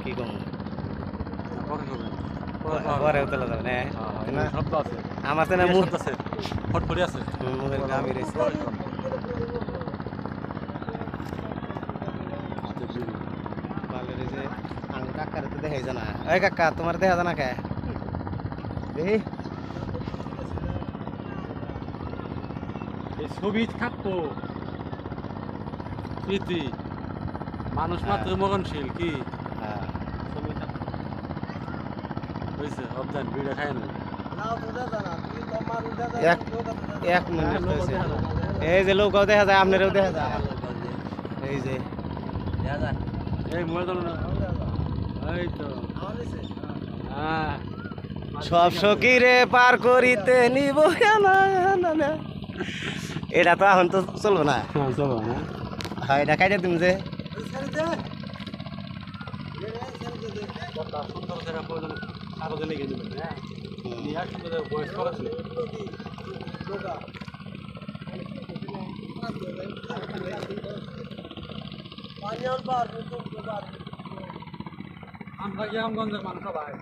কি কম পরে করবেন পরে তোলা যাবে না শব্দ আছে আমার তো না মুখ শব্দ আছে ফটফটি আছে মুখের গামি রয়েছে ভালো রয়েছে আমি কাকার তো দেখাই জানা ওই কাকা তোমার দেখা জানা কে দেখি এই ছবি থাকবো স্মৃতি মানুষ মাত্র মগনশীল কি হ্যাঁ ছবি থাকবো হয়েছে অবদান ভিড়ে খায় না এক মিনিট হয়েছে এই যে লোকও দেখা যায় আপনারও দেখা যায় এই যে এই মোবাইল ধরো না এই তো হ্যাঁ সব সকিরে পার করিতে নিব না এটা তো এখন তো চলবো না চলো না হ্যাঁ এটা খাইতে তুমি যে সুন্দর করে প্রয়োজন আরো জেনে গেলে হ্যাঁ নিয়ে সুন্দর বয়স করেছে আমরা গ্রামগঞ্জের মানুষ ভাই